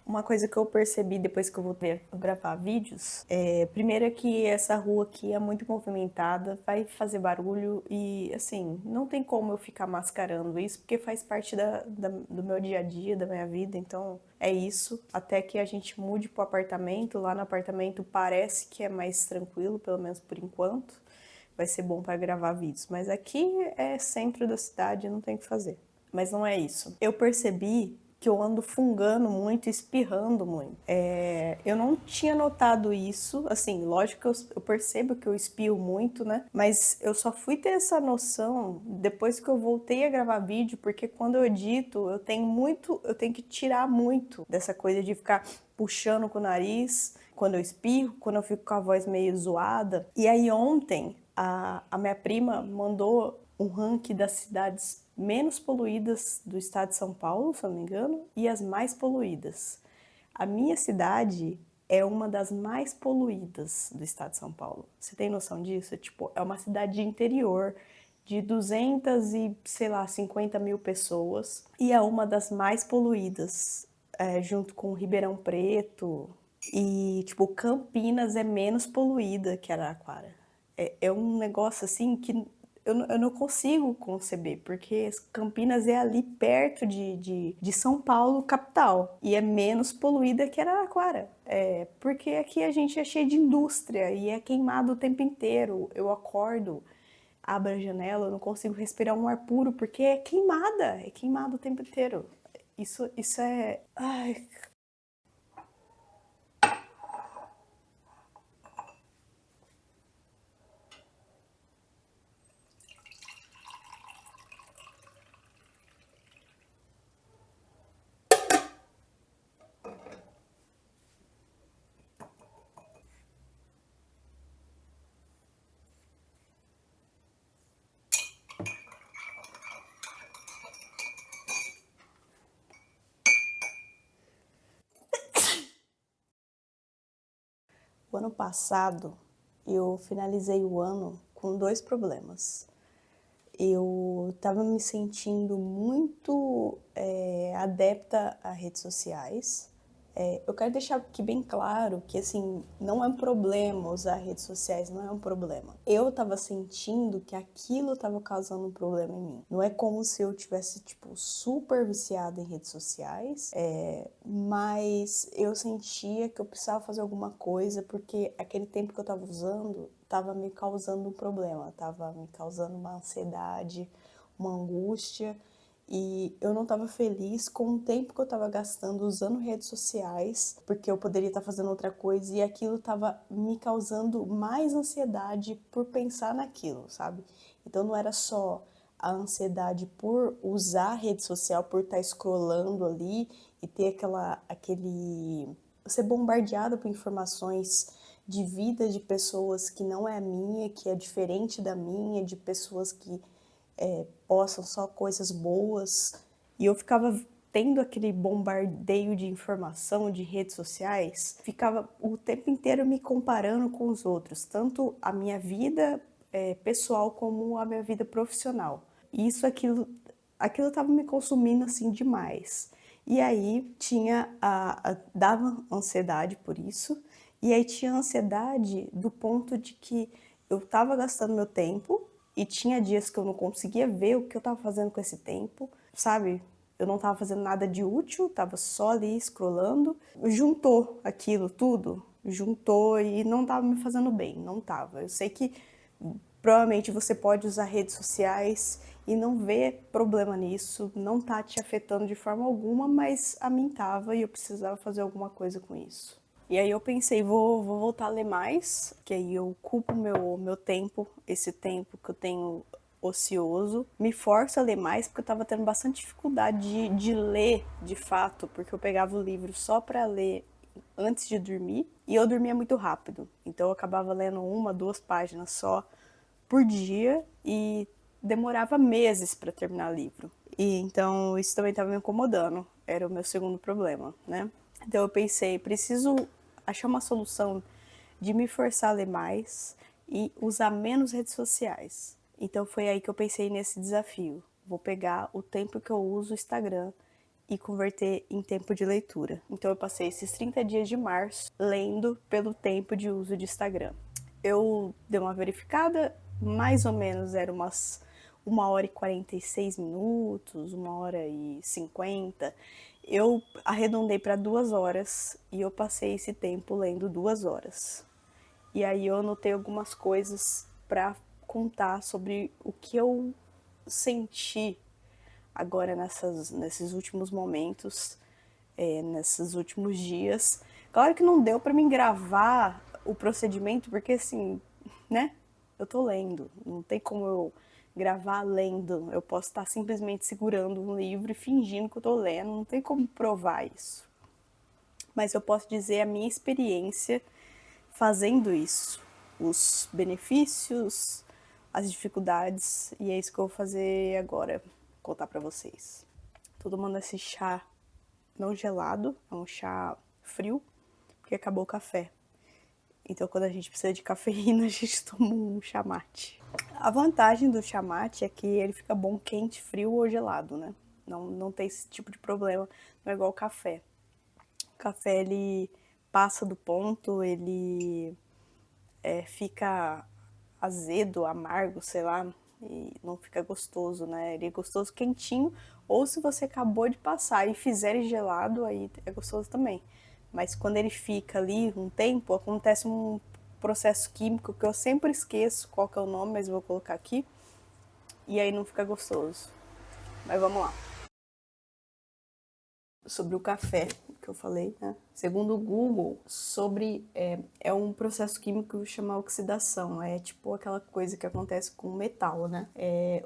Uma coisa que eu percebi depois que eu voltei a gravar vídeos, primeiro é que essa rua aqui é muito movimentada, vai fazer barulho e, assim, não tem como eu ficar mascarando isso, porque faz parte do meu dia a dia, da minha vida, então é isso. Até que a gente mude pro apartamento, lá no apartamento parece que é mais tranquilo, pelo menos por enquanto. Vai ser bom para gravar vídeos, mas aqui é centro da cidade, não tem o que fazer. Mas não é isso. Eu percebi que eu ando fungando muito, espirrando muito. Eu não tinha notado isso, assim, lógico que eu percebo que eu espirro muito, né? Mas eu só fui ter essa noção depois que eu voltei a gravar vídeo, porque quando eu edito, eu tenho que tirar muito dessa coisa de ficar puxando com o nariz, quando eu espirro, quando eu fico com a voz meio zoada. E aí ontem, a minha prima mandou um ranking das cidades menos poluídas do estado de São Paulo, se eu não me engano, e as mais poluídas. A minha cidade é uma das mais poluídas do estado de São Paulo. Você tem noção disso? Tipo, é uma cidade de interior de 200 e, sei lá, 50 mil pessoas e é uma das mais poluídas, junto com Ribeirão Preto e, tipo, Campinas é menos poluída que Araraquara. É um negócio assim que eu não consigo conceber, porque Campinas é ali perto de São Paulo, capital, e é menos poluída que Araraquara. Porque aqui a gente é cheio de indústria e é queimado o tempo inteiro. Eu acordo, abro a janela, eu não consigo respirar um ar puro, porque é queimado o tempo inteiro. Isso é... Ai, o ano passado, eu finalizei o ano com dois problemas. Eu estava me sentindo muito adepta a redes sociais. Eu quero deixar aqui bem claro que, assim, não é um problema usar redes sociais, não é um problema. Eu estava sentindo que aquilo estava causando um problema em mim. Não é como se eu tivesse, tipo, super viciada em redes sociais, mas eu sentia que eu precisava fazer alguma coisa porque aquele tempo que eu estava usando estava me causando um problema, estava me causando uma ansiedade, uma angústia, e eu não estava feliz com o tempo que eu estava gastando usando redes sociais, porque eu poderia estar fazendo outra coisa e aquilo estava me causando mais ansiedade por pensar naquilo, sabe? Então não era só a ansiedade por usar a rede social, por estar scrollando ali e ter aquele ser bombardeado por informações de vida de pessoas que não é a minha, que é diferente da minha, de pessoas que postam só coisas boas. E eu ficava tendo aquele bombardeio de informação de redes sociais, ficava o tempo inteiro me comparando com os outros, tanto a minha vida pessoal como a minha vida profissional. E aquilo estava me consumindo assim demais. E aí dava ansiedade por isso, e aí tinha ansiedade do ponto de que eu estava gastando meu tempo e tinha dias que eu não conseguia ver o que eu estava fazendo com esse tempo, sabe? Eu não estava fazendo nada de útil, estava só ali scrollando. Juntou aquilo tudo, juntou e não estava me fazendo bem, não estava. Eu sei que provavelmente você pode usar redes sociais e não ver problema nisso, não tá te afetando de forma alguma, mas a mim tava e eu precisava fazer alguma coisa com isso. E aí eu pensei, vou voltar a ler mais, que aí eu ocupo meu tempo, esse tempo que eu tenho ocioso, me forço a ler mais, porque eu tava tendo bastante dificuldade de ler de fato, porque eu pegava o livro só pra ler antes de dormir, e eu dormia muito rápido, então eu acabava lendo uma, duas páginas só por dia e demorava meses para terminar o livro. E então isso também estava me incomodando, era o meu segundo problema, né? Então eu pensei, preciso achar uma solução de me forçar a ler mais e usar menos redes sociais. Então foi aí que eu pensei nesse desafio. Vou pegar o tempo que eu uso o Instagram e converter em tempo de leitura. Então eu passei esses 30 dias de março lendo pelo tempo de uso de Instagram. Eu dei uma verificada, mais ou menos era umas 1 hora e 46 minutos, 1 hora e 50. Eu arredondei para 2 horas e eu passei esse tempo lendo 2 horas. E aí eu anotei algumas coisas para contar sobre o que eu senti agora nesses últimos momentos, nesses últimos dias. Claro que não deu para mim gravar o procedimento, porque assim, né? Eu tô lendo, não tem como eu gravar lendo. Eu posso estar simplesmente segurando um livro e fingindo que eu tô lendo, não tem como provar isso. Mas eu posso dizer a minha experiência fazendo isso, os benefícios, as dificuldades, e é isso que eu vou fazer agora, contar pra vocês. Tô tomando esse chá não gelado, é um chá frio, porque acabou o café. Então, quando a gente precisa de cafeína, a gente toma um chá mate. A vantagem do chá mate é que ele fica bom quente, frio ou gelado, né? Não tem esse tipo de problema, não é igual o café. O café, ele passa do ponto, ele fica azedo, amargo, sei lá, e não fica gostoso, né? Ele é gostoso quentinho, ou se você acabou de passar e fizer ele gelado, aí é gostoso também. Mas quando ele fica ali um tempo, acontece um processo químico que eu sempre esqueço qual que é o nome, mas vou colocar aqui, e aí não fica gostoso. Mas vamos lá. Sobre o café que eu falei, né? Segundo o Google, é um processo químico chamado oxidação. É tipo aquela coisa que acontece com metal, né?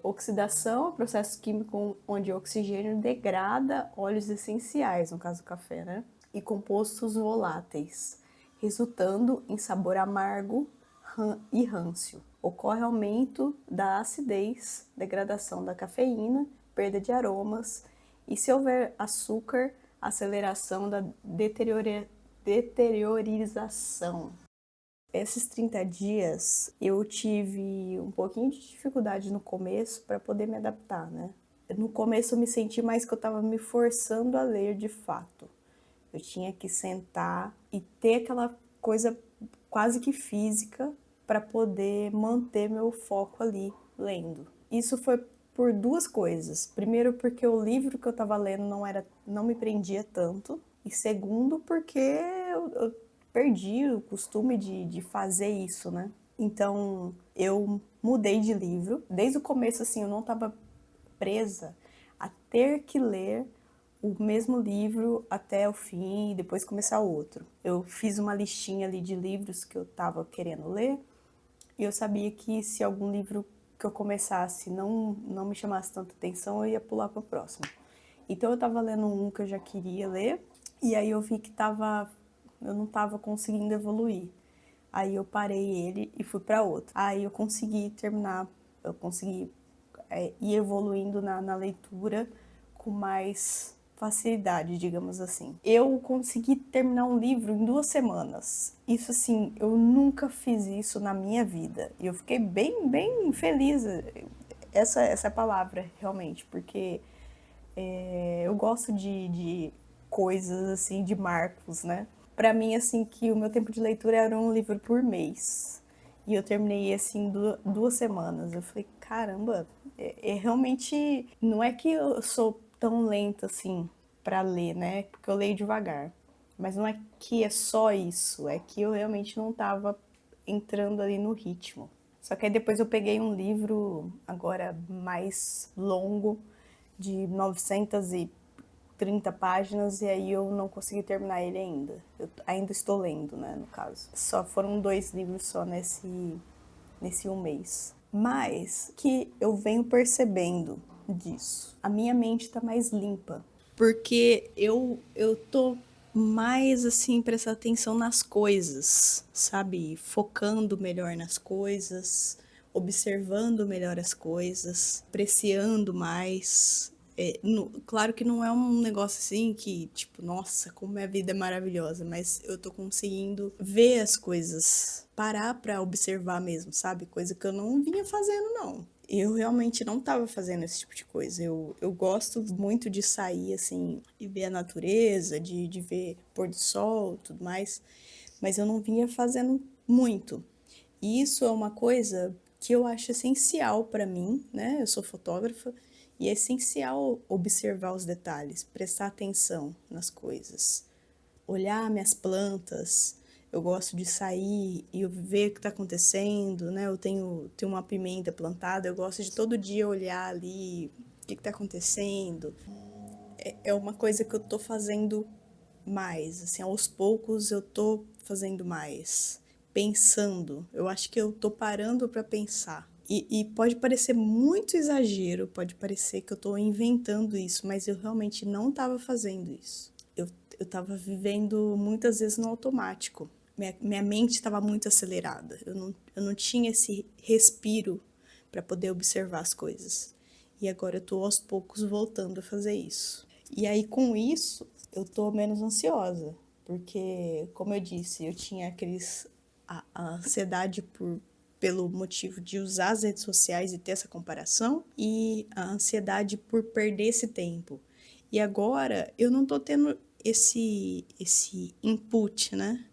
Oxidação é um processo químico onde o oxigênio degrada óleos essenciais, no caso do café, né? E compostos voláteis, resultando em sabor amargo e râncio. Ocorre aumento da acidez, degradação da cafeína, perda de aromas, e se houver açúcar, aceleração da deteriorização. Esses 30 dias eu tive um pouquinho de dificuldade no começo para poder me adaptar, né? No começo eu me senti mais que eu estava me forçando a ler de fato. Eu tinha que sentar e ter aquela coisa quase que física para poder manter meu foco ali lendo. Isso foi por duas coisas. Primeiro, porque o livro que eu estava lendo não me prendia tanto. E segundo, porque eu perdi o costume de fazer isso, né? Então, eu mudei de livro. Desde o começo, assim, eu não estava presa a ter que ler o mesmo livro até o fim e depois começar outro. Eu fiz uma listinha ali de livros que eu estava querendo ler e eu sabia que se algum livro que eu começasse não me chamasse tanta atenção, eu ia pular para o próximo. Então eu estava lendo um que eu já queria ler e aí eu vi que eu não estava conseguindo evoluir. Aí eu parei ele e fui para outro. Aí eu consegui terminar, eu consegui ir evoluindo na leitura com mais facilidade, digamos assim. Eu consegui terminar um livro em 2 semanas. Isso assim, eu nunca fiz isso na minha vida. E eu fiquei bem feliz. Essa é a palavra, realmente, porque eu gosto de coisas assim, de marcos, né? Pra mim, assim, que o meu tempo de leitura era um livro por mês. E eu terminei, assim, 2 semanas. Eu falei, caramba, realmente... Não é que eu sou tão lenta, assim, pra ler, né? Porque eu leio devagar. Mas não é que é só isso. É que eu realmente não tava entrando ali no ritmo. Só que aí depois eu peguei um livro, agora mais longo, de 930 páginas, e aí eu não consegui terminar ele ainda. Eu ainda estou lendo, né, no caso. Só foram 2 livros só nesse um mês. Mas que eu venho percebendo disso. A minha mente tá mais limpa. Porque eu tô mais assim prestando atenção nas coisas, sabe? Focando melhor nas coisas, observando melhor as coisas, apreciando mais. Claro que não é um negócio assim que, tipo, nossa, como minha vida é maravilhosa, mas eu tô conseguindo ver as coisas, parar pra observar mesmo, sabe? Coisa que eu não vinha fazendo, não. eu realmente não estava fazendo esse tipo de coisa. Eu gosto muito de sair, assim, e ver a natureza, de ver pôr do sol e tudo mais, mas eu não vinha fazendo muito. E isso é uma coisa que eu acho essencial para mim, né? Eu sou fotógrafa e é essencial observar os detalhes, prestar atenção nas coisas, olhar minhas plantas. Eu gosto de sair e ver o que está acontecendo, né? Eu tenho uma pimenta plantada, eu gosto de todo dia olhar ali o que está acontecendo. É uma coisa que eu tô fazendo mais, assim, aos poucos eu tô fazendo mais, pensando. Eu acho que eu tô parando para pensar. E pode parecer muito exagero, pode parecer que eu tô inventando isso, mas eu realmente não estava fazendo isso. Eu estava vivendo muitas vezes no automático. Minha mente estava muito acelerada. Eu não tinha esse respiro para poder observar as coisas. E agora eu tô aos poucos voltando a fazer isso. E aí com isso eu tô menos ansiosa, porque como eu disse, eu tinha a ansiedade pelo motivo de usar as redes sociais e ter essa comparação e a ansiedade por perder esse tempo. E agora eu não tô tendo esse input, né,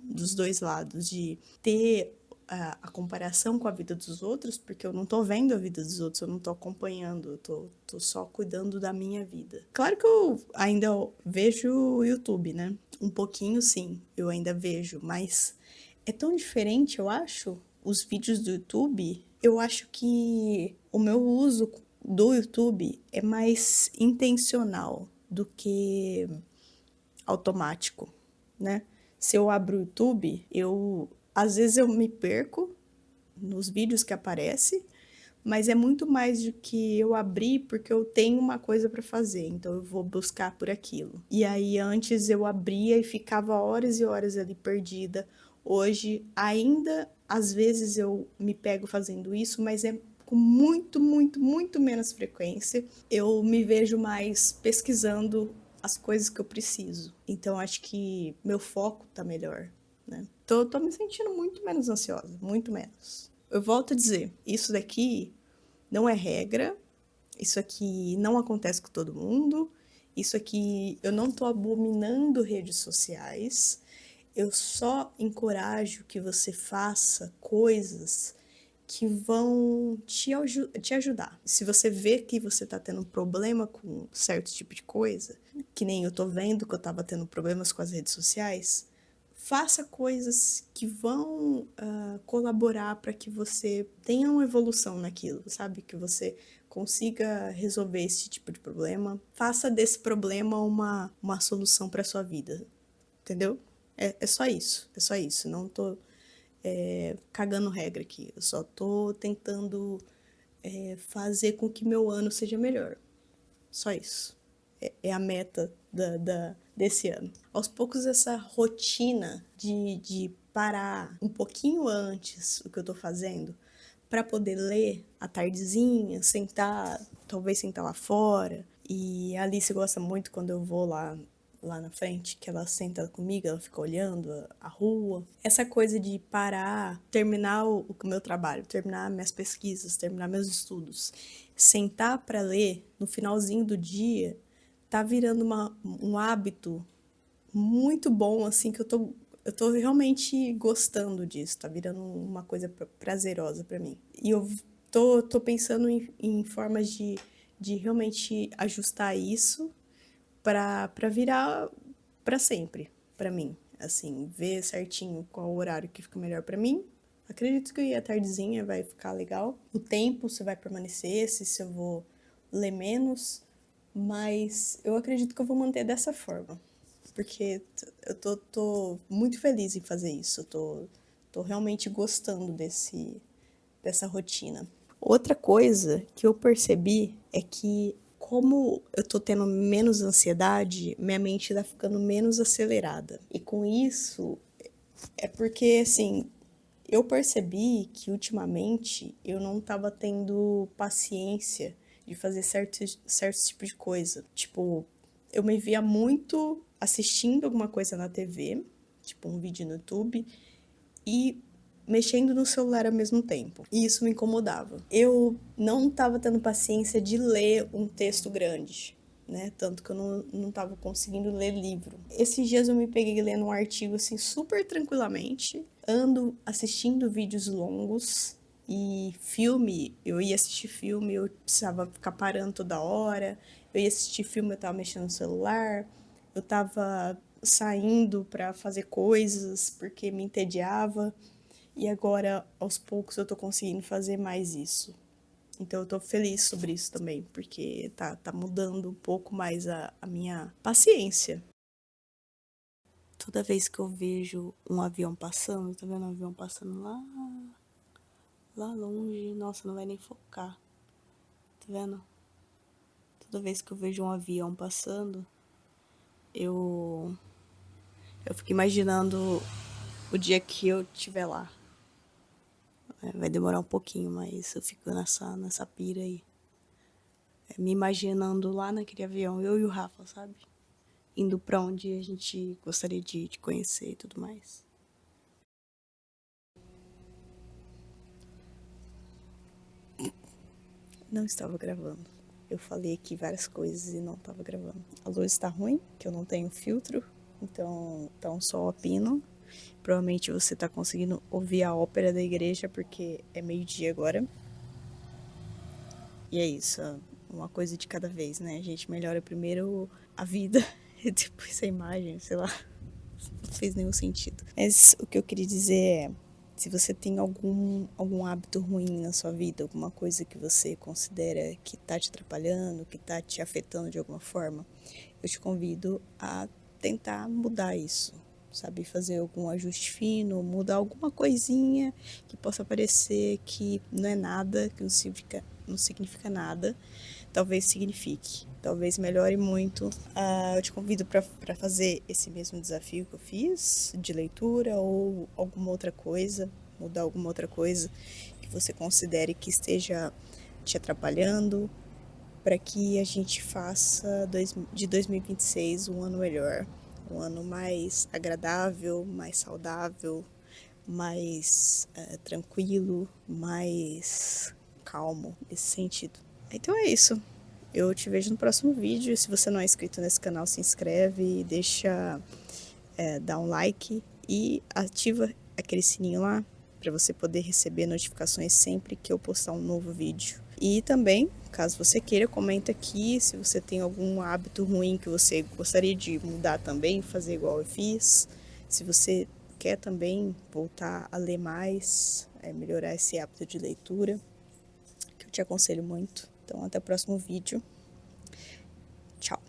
dos dois lados, de ter a comparação com a vida dos outros, porque eu não tô vendo a vida dos outros, eu não tô acompanhando, eu tô só cuidando da minha vida. Claro que eu ainda vejo o YouTube, né? Um pouquinho sim, eu ainda vejo, mas é tão diferente, eu acho, os vídeos do YouTube. Eu acho que o meu uso do YouTube é mais intencional do que automático, né? Se eu abro o YouTube, às vezes eu me perco nos vídeos que aparece, mas é muito mais do que eu abrir porque eu tenho uma coisa para fazer, então eu vou buscar por aquilo. E aí antes eu abria e ficava horas e horas ali perdida. Hoje ainda às vezes eu me pego fazendo isso, mas é com muito menos frequência. Eu me vejo mais pesquisando as coisas que eu preciso. Então acho que meu foco tá melhor, né? Tô me sentindo muito menos ansiosa, muito menos. Eu volto a dizer, isso daqui não é regra, isso aqui não acontece com todo mundo, isso aqui eu não tô abominando redes sociais, eu só encorajo que você faça coisas que vão te ajudar. Se você vê que você tá tendo um problema com certo tipo de coisa, que nem eu tô vendo que eu tava tendo problemas com as redes sociais, faça coisas que vão colaborar para que você tenha uma evolução naquilo, sabe? Que você consiga resolver esse tipo de problema. Faça desse problema uma solução para sua vida, entendeu? É só isso, é só isso. Não tô cagando regra aqui. Eu só tô tentando fazer com que meu ano seja melhor. Só isso. É a meta desse ano. Aos poucos, essa rotina de parar um pouquinho antes o que eu tô fazendo para poder ler à tardezinha, sentar, talvez sentar lá fora. E a Alice gosta muito quando eu vou lá na frente, que ela senta comigo, ela fica olhando a rua. Essa coisa de parar, terminar o meu trabalho, terminar minhas pesquisas, terminar meus estudos, sentar para ler no finalzinho do dia, tá virando um hábito muito bom, assim, que eu tô realmente gostando disso, tá virando uma coisa prazerosa para mim. E eu tô pensando em formas de realmente ajustar isso para virar para sempre, para mim. Assim, ver certinho qual o horário que fica melhor para mim. Acredito que a tardezinha vai ficar legal. O tempo, se vai permanecer, se eu vou ler menos. Mas eu acredito que eu vou manter dessa forma. Porque eu tô muito feliz em fazer isso. Tô realmente gostando dessa rotina. Outra coisa que eu percebi é que, como eu tô tendo menos ansiedade, minha mente tá ficando menos acelerada. E com isso, é porque, assim, eu percebi que ultimamente eu não tava tendo paciência de fazer certos tipos de coisa. Tipo, eu me via muito assistindo alguma coisa na TV, tipo um vídeo no YouTube, e mexendo no celular ao mesmo tempo. E isso me incomodava. Eu não estava tendo paciência de ler um texto grande, né? Tanto que eu não estava conseguindo ler livro. Esses dias eu me peguei lendo um artigo assim super tranquilamente. Ando assistindo vídeos longos. E filme, eu ia assistir filme, eu precisava ficar parando toda hora. Eu ia assistir filme, eu tava mexendo no celular. Eu tava saindo para fazer coisas porque me entediava. E agora, aos poucos, eu tô conseguindo fazer mais isso. Então eu tô feliz sobre isso também, porque tá mudando um pouco mais a minha paciência. Toda vez que eu vejo um avião passando, tá vendo um avião passando lá longe, nossa, não vai nem focar. Tá vendo? Toda vez que eu vejo um avião passando, eu fico imaginando o dia que eu estiver lá. Vai demorar um pouquinho, mas eu fico nessa pira aí. Me imaginando lá naquele avião, eu e o Rafa, sabe? Indo pra onde a gente gostaria de conhecer e tudo mais. Não estava gravando. Eu falei aqui várias coisas e não estava gravando. A luz está ruim, que eu não tenho filtro, então tá um sol a pino. Provavelmente você tá conseguindo ouvir a ópera da igreja, porque é meio-dia agora. E é isso, uma coisa de cada vez, né? A gente melhora primeiro a vida e depois a imagem, sei lá. Não fez nenhum sentido. Mas o que eu queria dizer é, se você tem algum hábito ruim na sua vida, alguma coisa que você considera que tá te atrapalhando, que tá te afetando de alguma forma, eu te convido a tentar mudar isso, sabe? Fazer algum ajuste fino, mudar alguma coisinha que possa parecer que não é nada, que não significa nada, talvez signifique, talvez melhore muito. Eu te convido para fazer esse mesmo desafio que eu fiz, de leitura ou alguma outra coisa, mudar alguma outra coisa que você considere que esteja te atrapalhando, para que a gente faça de 2026 um ano melhor, um ano mais agradável, mais saudável, mais tranquilo, mais calmo nesse sentido. Então é isso. Eu te vejo no próximo vídeo. Se você não é inscrito nesse canal, se inscreve, deixa dar um like e ativa aquele sininho lá para você poder receber notificações sempre que eu postar um novo vídeo. E também, caso você queira, comenta aqui se você tem algum hábito ruim que você gostaria de mudar também, fazer igual eu fiz. Se você quer também voltar a ler mais, melhorar esse hábito de leitura, que eu te aconselho muito. Então, até o próximo vídeo. Tchau!